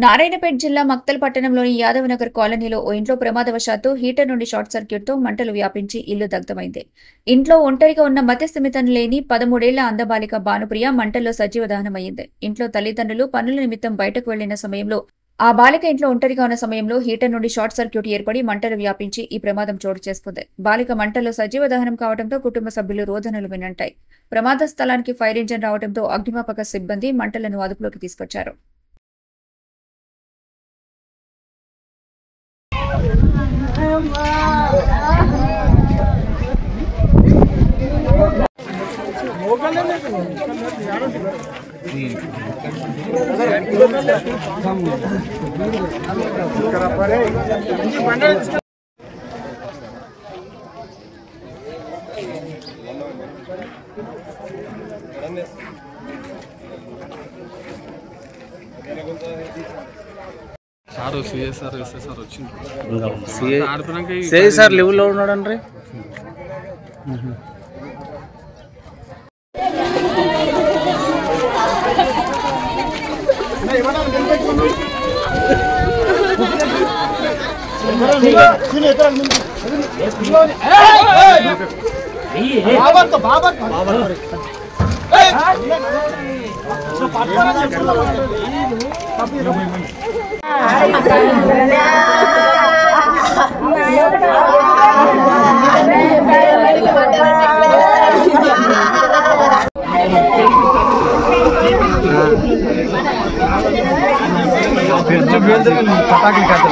నారాయణపేట జిల్లా మక్తల్ పట్టణంలోని యాదవనగర్ కాలనీలో ఓ ఇంట్లో ప్రమాదవశాత్తు హీటర్ నుండి షార్ట్ సర్క్యూట్తో మంటలు వ్యాపించి ఇల్లు దగ్ధమైంది. ఇంట్లో ఒంటరిగా ఉన్న మతిస్థిమితం లేని 13 ఏళ్ల అందబాలిక భానుప్రియ మంటల్లో సజీవ దహనమైంది. ఇంట్లో తల్లిదండ్రులు పనుల నిమిత్తం బయటకు వెళ్లిన సమయంలో ఆ బాలిక ఇంట్లో ఒంటరిగా ఉన్న సమయంలో హీటర్ నుండి షార్ట్ సర్క్యూట్ ఏర్పడి మంటలు వ్యాపించి ఈ ప్రమాదం చోటు చేసుకుంది. బాలిక మంటల్లో సజీవ దహనం కావడంతో కుటుంబ సభ్యులు రోదనలు వినంటాయి. ప్రమాద స్థలానికి ఫైర్ ఇంజిన్ రావడంతో అగ్నిమాపక సిబ్బంది మంటలను అదుపులోకి తీసుకొచ్చారు. సార్ సిఎస్ఆర్ ఎస్ఎస్ఆర్ వచ్చింది. సిఎస్ఆర్ లెవెల్లో ఉన్నాడండి. పటాకులు కాదు.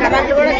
కరెంట్ కూడా